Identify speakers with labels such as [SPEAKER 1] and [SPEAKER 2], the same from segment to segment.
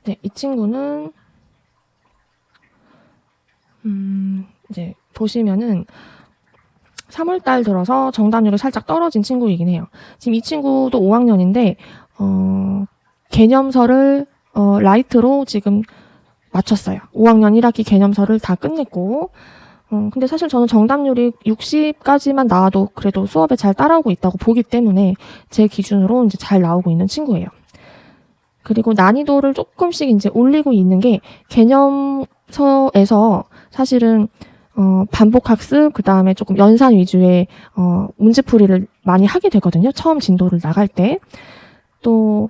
[SPEAKER 1] 네, 이 친구는 이제 보시면은 3월달 들어서 정답률이 살짝 떨어진 친구이긴 해요. 지금 이 친구도 5학년인데 개념서를 라이트로 지금 마쳤어요. 5학년 1학기 개념서를 다 끝냈고 근데 사실 저는 정답률이 60까지만 나와도 그래도 수업에 잘 따라오고 있다고 보기 때문에 제 기준으로 이제 잘 나오고 있는 친구예요. 그리고 난이도를 조금씩 이제 올리고 있는 게 개념서에서 사실은 반복학습, 그 다음에 조금 연산 위주의 문제풀이를 많이 하게 되거든요. 처음 진도를 나갈 때. 또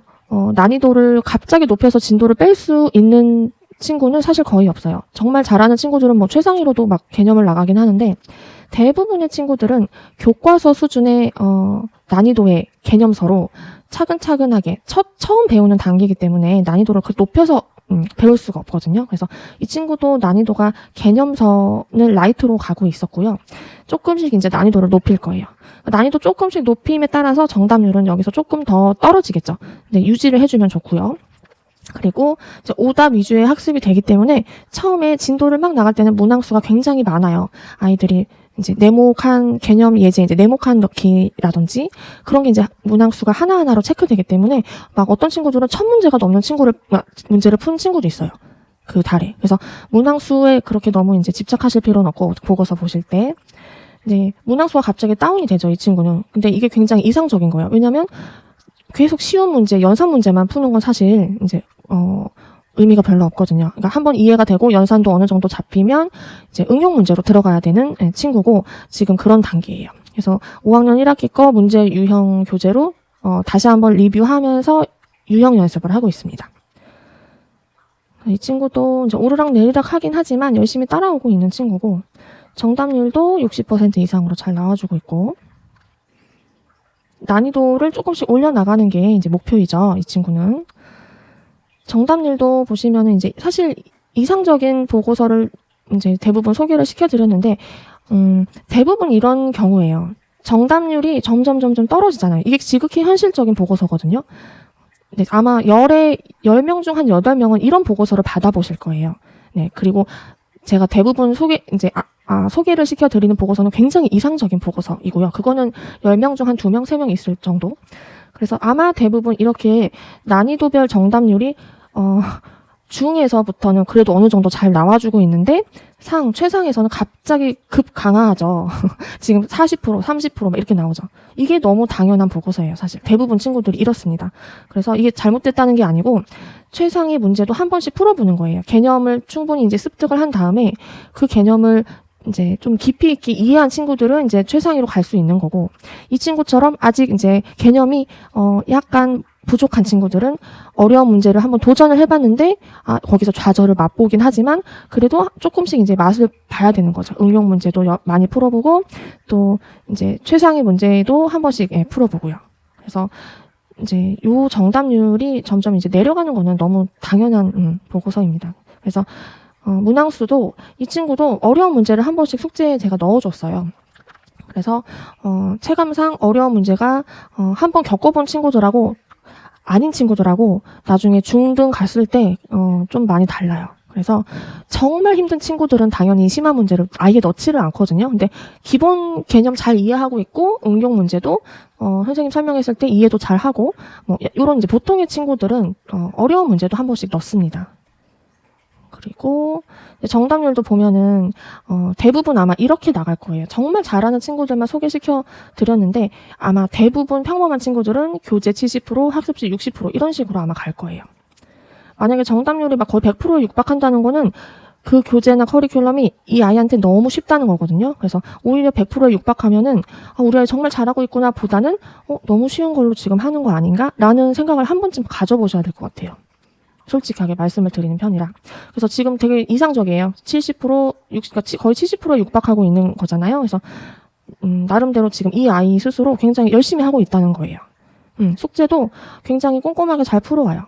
[SPEAKER 1] 난이도를 갑자기 높여서 진도를 뺄 수 있는 친구는 사실 거의 없어요. 정말 잘하는 친구들은 뭐 최상위로도 막 개념을 나가긴 하는데 대부분의 친구들은 교과서 수준의 난이도의 개념서로 차근차근하게 처음 배우는 단계이기 때문에 난이도를 높여서 배울 수가 없거든요. 그래서 이 친구도 난이도가 개념서는 라이트로 가고 있었고요. 조금씩 이제 난이도를 높일 거예요. 난이도 조금씩 높임에 따라서 정답률은 여기서 조금 더 떨어지겠죠. 근데 유지를 해주면 좋고요. 그리고 이제 오답 위주의 학습이 되기 때문에 처음에 진도를 막 나갈 때는 문항수가 굉장히 많아요. 아이들이 이제 네모칸 개념 예제, 이제 네모칸 넣기라든지 그런 게 이제 문항수가 하나하나로 체크되기 때문에 막 어떤 친구들은 첫 문제가 넘는 문제를 푼 친구도 있어요. 그 달에. 그래서 문항수에 그렇게 너무 이제 집착하실 필요는 없고 보고서 보실 때. 이제 문항수가 갑자기 다운이 되죠, 이 친구는. 근데 이게 굉장히 이상적인 거예요. 왜냐면 계속 쉬운 문제, 연산 문제만 푸는 건 사실 이제 의미가 별로 없거든요. 그러니까 한번 이해가 되고 연산도 어느 정도 잡히면 이제 응용 문제로 들어가야 되는 친구고 지금 그런 단계예요. 그래서 5학년 1학기 거 문제 유형 교재로 다시 한번 리뷰하면서 유형 연습을 하고 있습니다. 이 친구도 이제 오르락 내리락 하긴 하지만 열심히 따라오고 있는 친구고 정답률도 60% 이상으로 잘 나와주고 있고 난이도를 조금씩 올려나가는 게 이제 목표이죠. 이 친구는. 정답률도 보시면은 이제 사실 이상적인 보고서를 이제 대부분 소개를 시켜드렸는데, 대부분 이런 경우예요. 정답률이 점점 떨어지잖아요. 이게 지극히 현실적인 보고서거든요. 네, 아마 10명 중 한 8명은 이런 보고서를 받아보실 거예요. 네, 그리고 제가 대부분 소개를 시켜드리는 보고서는 굉장히 이상적인 보고서이고요. 그거는 10명 중 한 2명, 3명 있을 정도. 그래서 아마 대부분 이렇게 난이도별 정답률이 중에서부터는 그래도 어느 정도 잘 나와주고 있는데 최상에서는 갑자기 급 강화하죠. 지금 40%, 30% 막 이렇게 나오죠. 이게 너무 당연한 보고서예요. 사실 대부분 친구들이 이렇습니다. 그래서 이게 잘못됐다는 게 아니고 최상의 문제도 한 번씩 풀어보는 거예요. 개념을 충분히 이제 습득을 한 다음에 그 개념을 이제 좀 깊이 있게 이해한 친구들은 이제 최상위로 갈 수 있는 거고 이 친구처럼 아직 이제 개념이 약간 부족한 친구들은 어려운 문제를 한번 도전을 해봤는데 거기서 좌절을 맛보긴 하지만 그래도 조금씩 이제 맛을 봐야 되는 거죠. 응용 문제도 많이 풀어보고 또 이제 최상위 문제도 한 번씩 풀어보고요. 그래서 이제 요 정답률이 점점 이제 내려가는 거는 너무 당연한 보고서입니다. 그래서 문항수도 이 친구도 어려운 문제를 한 번씩 숙제에 제가 넣어줬어요. 그래서 체감상 어려운 문제가 한 번 겪어본 친구들하고 아닌 친구들하고 나중에 중등 갔을 때 좀 많이 달라요. 그래서 정말 힘든 친구들은 당연히 심화 문제를 아예 넣지를 않거든요. 근데 기본 개념 잘 이해하고 있고 응용 문제도 선생님 설명했을 때 이해도 잘 하고 뭐 이런 이제 보통의 친구들은 어려운 문제도 한 번씩 넣습니다. 그리고 정답률도 보면은 대부분 아마 이렇게 나갈 거예요. 정말 잘하는 친구들만 소개시켜 드렸는데 아마 대부분 평범한 친구들은 교재 70%, 학습지 60% 이런 식으로 아마 갈 거예요. 만약에 정답률이 막 거의 100%에 육박한다는 거는 그 교재나 커리큘럼이 이 아이한테 너무 쉽다는 거거든요. 그래서 오히려 100%에 육박하면은 우리 아이 정말 잘하고 있구나 보다는 너무 쉬운 걸로 지금 하는 거 아닌가? 라는 생각을 한 번쯤 가져보셔야 될 것 같아요. 솔직하게 말씀을 드리는 편이라. 그래서 지금 되게 이상적이에요. 70%, 그러니까 거의 70%에 육박하고 있는 거잖아요. 그래서 나름대로 지금 이 아이 스스로 굉장히 열심히 하고 있다는 거예요. 숙제도 굉장히 꼼꼼하게 잘 풀어와요.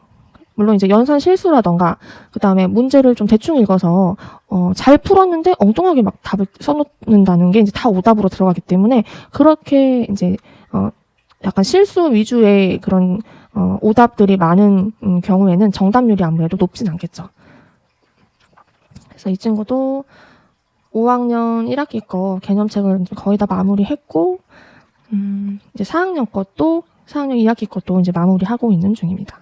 [SPEAKER 1] 물론 이제 연산 실수라던가 그다음에 문제를 좀 대충 읽어서 잘 풀었는데 엉뚱하게 막 답을 써놓는다는 게 이제 다 오답으로 들어가기 때문에 그렇게 이제 약간 실수 위주의 그런 오답들이 많은 경우에는 정답률이 아무래도 높진 않겠죠. 그래서 이 친구도 5학년 1학기 거 개념책을 거의 다 마무리했고, 이제 4학년 2학기 것도 이제 마무리하고 있는 중입니다.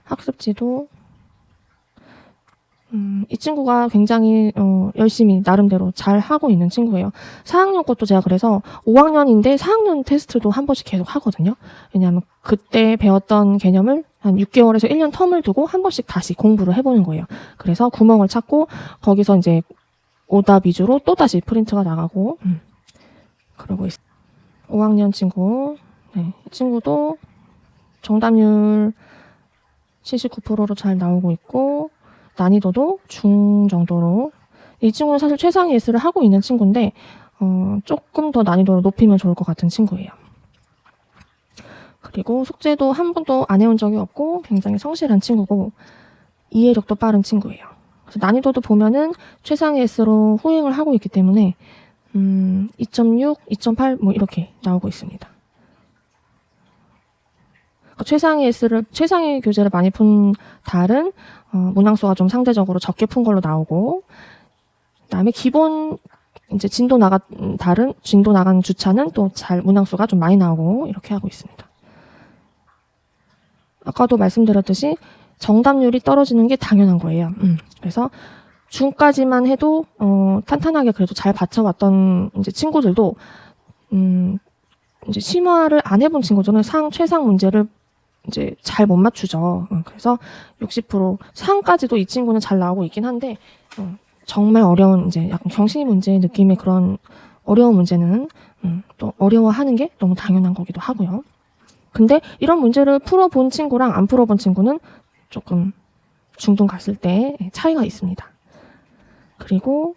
[SPEAKER 1] 학습지도, 이 친구가 굉장히, 열심히 나름대로 잘 하고 있는 친구예요. 4학년 것도 제가 그래서 5학년인데 4학년 테스트도 한 번씩 계속 하거든요. 왜냐하면 그때 배웠던 개념을 한 6개월에서 1년 텀을 두고 한 번씩 다시 공부를 해보는 거예요. 그래서 구멍을 찾고 거기서 이제 오답 위주로 또 다시 프린트가 나가고, 그러고 있어요. 5학년 친구, 네, 이 친구도 정답률 79%로 잘 나오고 있고, 난이도도 중 정도로. 이 친구는 사실 최상위 S를 하고 있는 친구인데, 조금 더 난이도를 높이면 좋을 것 같은 친구예요. 그리고 숙제도 한 번도 안 해온 적이 없고, 굉장히 성실한 친구고, 이해력도 빠른 친구예요. 그래서 난이도도 보면은 최상위 S로 후행을 하고 있기 때문에, 2.6, 2.8 뭐 이렇게 나오고 있습니다. 최상위 교재를 많이 푼 달은 문항수가 좀 상대적으로 적게 푼 걸로 나오고, 그다음에 기본 이제 진도 나간 주차는 또 문항수가 좀 많이 나오고 이렇게 하고 있습니다. 아까도 말씀드렸듯이 정답률이 떨어지는 게 당연한 거예요. 그래서 중까지만 해도 탄탄하게 그래도 잘 받쳐왔던 이제 친구들도 이제 심화를 안 해본 친구들은 최상 문제를 이제 잘 못 맞추죠. 그래서 60% 상까지도 이 친구는 잘 나오고 있긴 한데, 정말 어려운 이제 약간 경시 문제 느낌의 그런 어려운 문제는 또 어려워하는 게 너무 당연한 거기도 하고요. 근데 이런 문제를 풀어본 친구랑 안 풀어본 친구는 조금 중등 갔을 때 차이가 있습니다. 그리고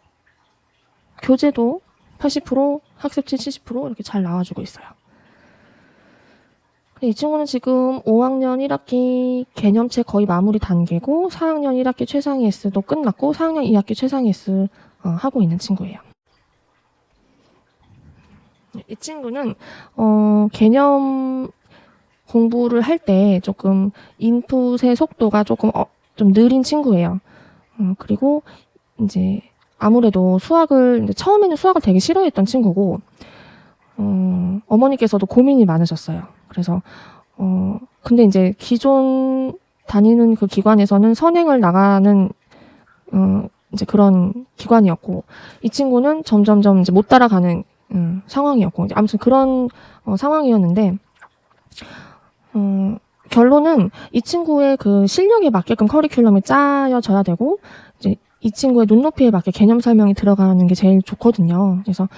[SPEAKER 1] 교재도 80%, 학습지 70% 이렇게 잘 나와주고 있어요. 이 친구는 지금 5학년 1학기 개념책 거의 마무리 단계고 4학년 1학기 최상위 S도 끝났고 4학년 2학기 최상위 S 하고 있는 친구예요. 이 친구는 개념 공부를 할 때 조금 인풋의 속도가 조금 좀 느린 친구예요. 그리고 이제 아무래도 처음에는 수학을 되게 싫어했던 친구고, 어머니께서도 고민이 많으셨어요. 그래서, 근데 이제 기존 다니는 그 기관에서는 선행을 나가는, 이제 그런 기관이었고, 이 친구는 점점점 이제 못 따라가는, 상황이었고, 아무튼 그런, 상황이었는데, 결론은 이 친구의 그 실력에 맞게끔 커리큘럼이 짜여져야 되고, 이제 이 친구의 눈높이에 맞게 개념 설명이 들어가는 게 제일 좋거든요. 그래서,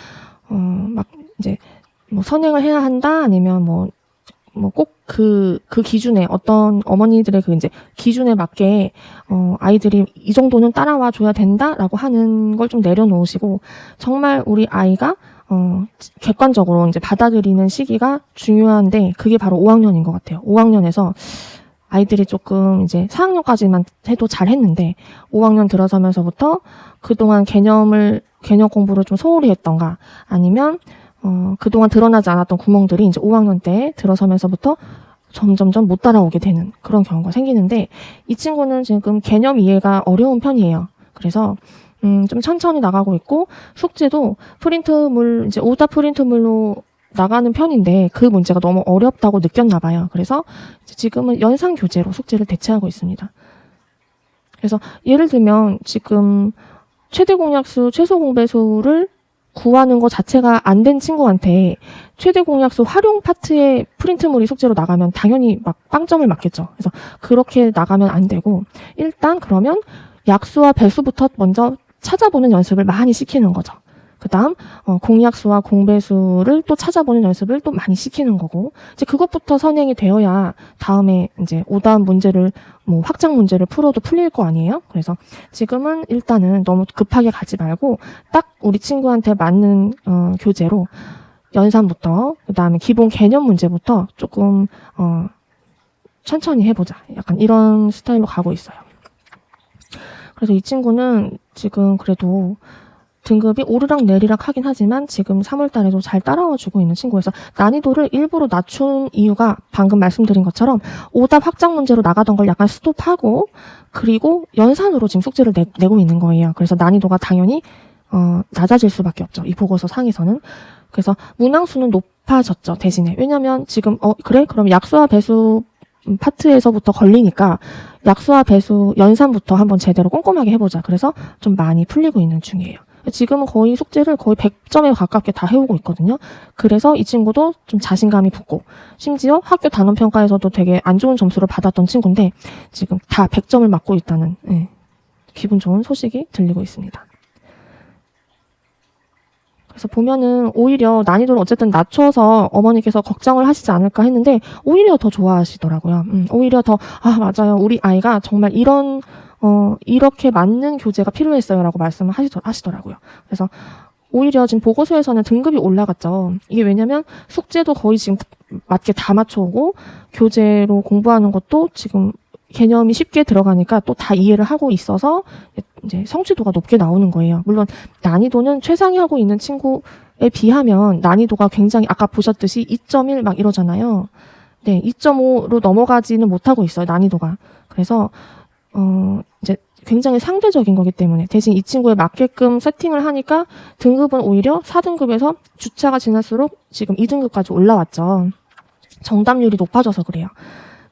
[SPEAKER 1] 막 이제 뭐 선행을 해야 한다, 아니면 뭐 꼭 그 기준에 어떤 어머니들의 그 이제 기준에 맞게, 아이들이 이 정도는 따라와 줘야 된다라고 하는 걸 좀 내려놓으시고, 정말 우리 아이가 객관적으로 이제 받아들이는 시기가 중요한데, 그게 바로 5학년인 것 같아요. 5학년에서 아이들이 조금 이제 4학년까지만 해도 잘 했는데, 5학년 들어서면서부터 그동안 개념 공부를 좀 소홀히 했던가, 아니면, 그동안 드러나지 않았던 구멍들이 이제 5학년 때 들어서면서부터 점점점 못 따라오게 되는 그런 경우가 생기는데, 이 친구는 지금 개념 이해가 어려운 편이에요. 그래서, 좀 천천히 나가고 있고, 숙제도 이제 오답 프린트물로 나가는 편인데, 그 문제가 너무 어렵다고 느꼈나 봐요. 그래서 지금은 연상 교재로 숙제를 대체하고 있습니다. 그래서 예를 들면 지금 최대 공약수, 최소 공배수를 구하는 것 자체가 안 된 친구한테 최대 공약수 활용 파트의 프린트물이 숙제로 나가면 당연히 막 빵점을 맞겠죠. 그래서 그렇게 나가면 안 되고, 일단 그러면 약수와 배수부터 먼저 찾아보는 연습을 많이 시키는 거죠. 그 다음, 공약수와 공배수를 또 찾아보는 연습을 또 많이 시키는 거고, 이제 그것부터 선행이 되어야 다음에 이제 오답 문제를, 뭐 확장 문제를 풀어도 풀릴 거 아니에요? 그래서 지금은 일단은 너무 급하게 가지 말고, 딱 우리 친구한테 맞는, 교재로 연산부터, 그 다음에 기본 개념 문제부터 조금, 천천히 해보자. 약간 이런 스타일로 가고 있어요. 그래서 이 친구는 지금 그래도 등급이 오르락 내리락 하긴 하지만 지금 3월 달에도 잘 따라와 주고 있는 친구여서 난이도를 일부러 낮춘 이유가 방금 말씀드린 것처럼 오답 확장 문제로 나가던 걸 약간 스톱하고 그리고 연산으로 지금 숙제를 내고 있는 거예요. 그래서 난이도가 당연히 낮아질 수밖에 없죠. 이 보고서 상에서는. 그래서 문항수는 높아졌죠. 대신에. 왜냐면 지금 그래? 그럼 약수와 배수 파트에서부터 걸리니까 약수와 배수 연산부터 한번 제대로 꼼꼼하게 해보자. 그래서 좀 많이 풀리고 있는 중이에요. 지금은 거의 숙제를 거의 100점에 가깝게 다 해오고 있거든요. 그래서 이 친구도 좀 자신감이 붙고 심지어 학교 단원평가에서도 되게 안 좋은 점수를 받았던 친구인데 지금 다 100점을 맞고 있다는 기분 좋은 소식이 들리고 있습니다. 그래서 보면은 오히려 난이도를 어쨌든 낮춰서 어머니께서 걱정을 하시지 않을까 했는데 오히려 더 좋아하시더라고요. 오히려 더 맞아요. 우리 아이가 정말 이렇게 맞는 교재가 필요했어요라고 말씀을 하시더라고요. 그래서 오히려 지금 보고서에서는 등급이 올라갔죠. 이게 왜냐면 숙제도 거의 지금 맞게 다 맞춰오고 교재로 공부하는 것도 지금 개념이 쉽게 들어가니까 또 다 이해를 하고 있어서 이제 성취도가 높게 나오는 거예요. 물론 난이도는 최상위 하고 있는 친구에 비하면 난이도가 굉장히 아까 보셨듯이 2.1 막 이러잖아요. 네, 2.5로 넘어가지는 못하고 있어요. 난이도가. 그래서 이제 굉장히 상대적인 거기 때문에 대신 이 친구에 맞게끔 세팅을 하니까 등급은 오히려 4등급에서 주차가 지날수록 지금 2등급까지 올라왔죠. 정답률이 높아져서 그래요.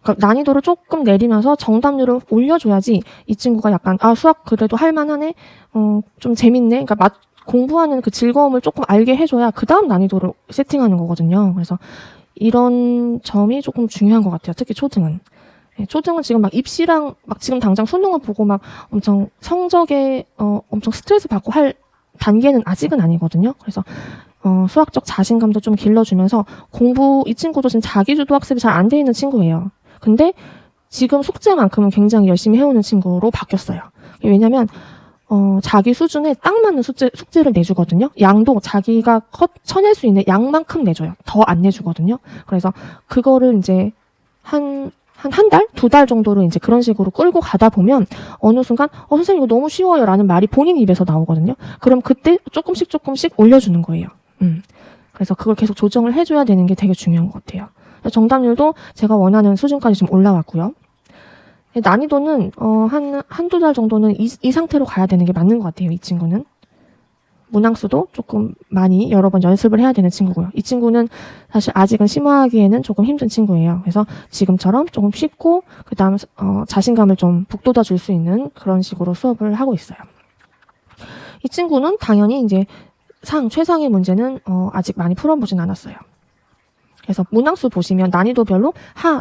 [SPEAKER 1] 그러니까 난이도를 조금 내리면서 정답률을 올려줘야지 이 친구가 약간 수학 그래도 할만하네, 좀 재밌네. 그러니까 공부하는 그 즐거움을 조금 알게 해줘야 그 다음 난이도를 세팅하는 거거든요. 그래서 이런 점이 조금 중요한 것 같아요. 특히 초등은. 초등은 지금 막 입시랑 막 지금 당장 수능을 보고 막 엄청 성적에 엄청 스트레스 받고 할 단계는 아직은 아니거든요. 그래서 수학적 자신감도 좀 길러주면서 이 친구도 지금 자기주도 학습이 잘 안 돼 있는 친구예요. 근데 지금 숙제만큼은 굉장히 열심히 해오는 친구로 바뀌었어요. 왜냐면 자기 수준에 딱 맞는 숙제를 내주거든요. 양도 자기가 쳐낼 수 있는 양만큼 내줘요. 더 안 내주거든요. 그래서 그거를 이제 한 달? 2달 정도를 이제 그런 식으로 끌고 가다 보면 어느 순간 선생님 이거 너무 쉬워요 라는 말이 본인 입에서 나오거든요. 그럼 그때 조금씩 올려주는 거예요. 그래서 그걸 계속 조정을 해줘야 되는 게 되게 중요한 것 같아요. 정답률도 제가 원하는 수준까지 좀 올라왔고요. 난이도는 한두 달 정도는 이 상태로 가야 되는 게 맞는 것 같아요. 이 친구는. 문항수도 조금 많이 여러 번 연습을 해야 되는 친구고요. 이 친구는 사실 아직은 심화하기에는 조금 힘든 친구예요. 그래서 지금처럼 조금 쉽고 그다음 자신감을 좀 북돋아 줄 수 있는 그런 식으로 수업을 하고 있어요. 이 친구는 당연히 이제 최상의 문제는 아직 많이 풀어보진 않았어요. 그래서 문항수 보시면 난이도별로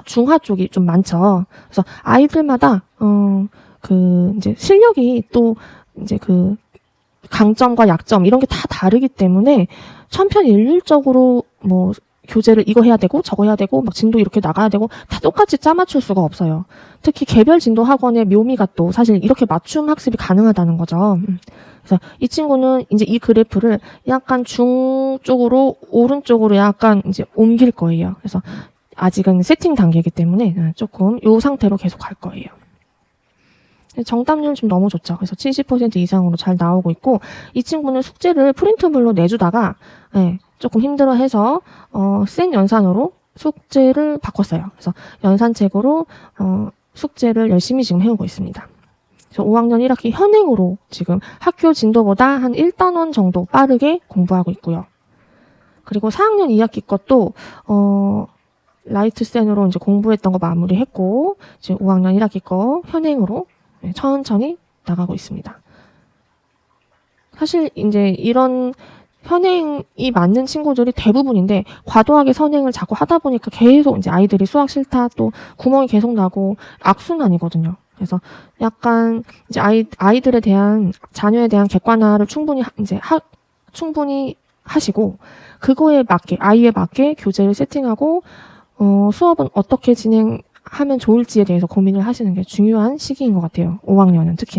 [SPEAKER 1] 중하 쪽이 좀 많죠. 그래서 아이들마다 이제 실력이 또 이제 강점과 약점 이런 게 다 다르기 때문에 천편일률적으로 뭐 교재를 이거 해야 되고 저거 해야 되고 막 진도 이렇게 나가야 되고 다 똑같이 짜맞출 수가 없어요. 특히 개별 진도 학원의 묘미가 또 사실 이렇게 맞춤 학습이 가능하다는 거죠. 그래서 이 친구는 이제 이 그래프를 약간 중 쪽으로 오른쪽으로 약간 이제 옮길 거예요. 그래서 아직은 세팅 단계이기 때문에 조금 이 상태로 계속 갈 거예요. 정답률 좀 너무 좋죠. 그래서 70% 이상으로 잘 나오고 있고 이 친구는 숙제를 프린트물로 내주다가 조금 힘들어해서 센 연산으로 숙제를 바꿨어요. 그래서 연산책으로 숙제를 열심히 지금 해오고 있습니다. 그래서 5학년 1학기 현행으로 지금 학교 진도보다 한 1단원 정도 빠르게 공부하고 있고요. 그리고 4학년 2학기 것도 라이트 센으로 이제 공부했던 거 마무리했고 지금 5학년 1학기 거 현행으로 천천히 나가고 있습니다. 사실 이제 이런 현행이 맞는 친구들이 대부분인데 과도하게 선행을 자꾸 하다 보니까 계속 이제 아이들이 수학 싫다 또 구멍이 계속 나고 악순환이거든요. 그래서 약간 이제 아이들에 대한 자녀에 대한 객관화를 충분히 하시고 그거에 맞게 아이에 맞게 교재를 세팅하고 수업은 어떻게 진행하면 좋을지에 대해서 고민을 하시는 게 중요한 시기인 것 같아요. 5학년은 특히.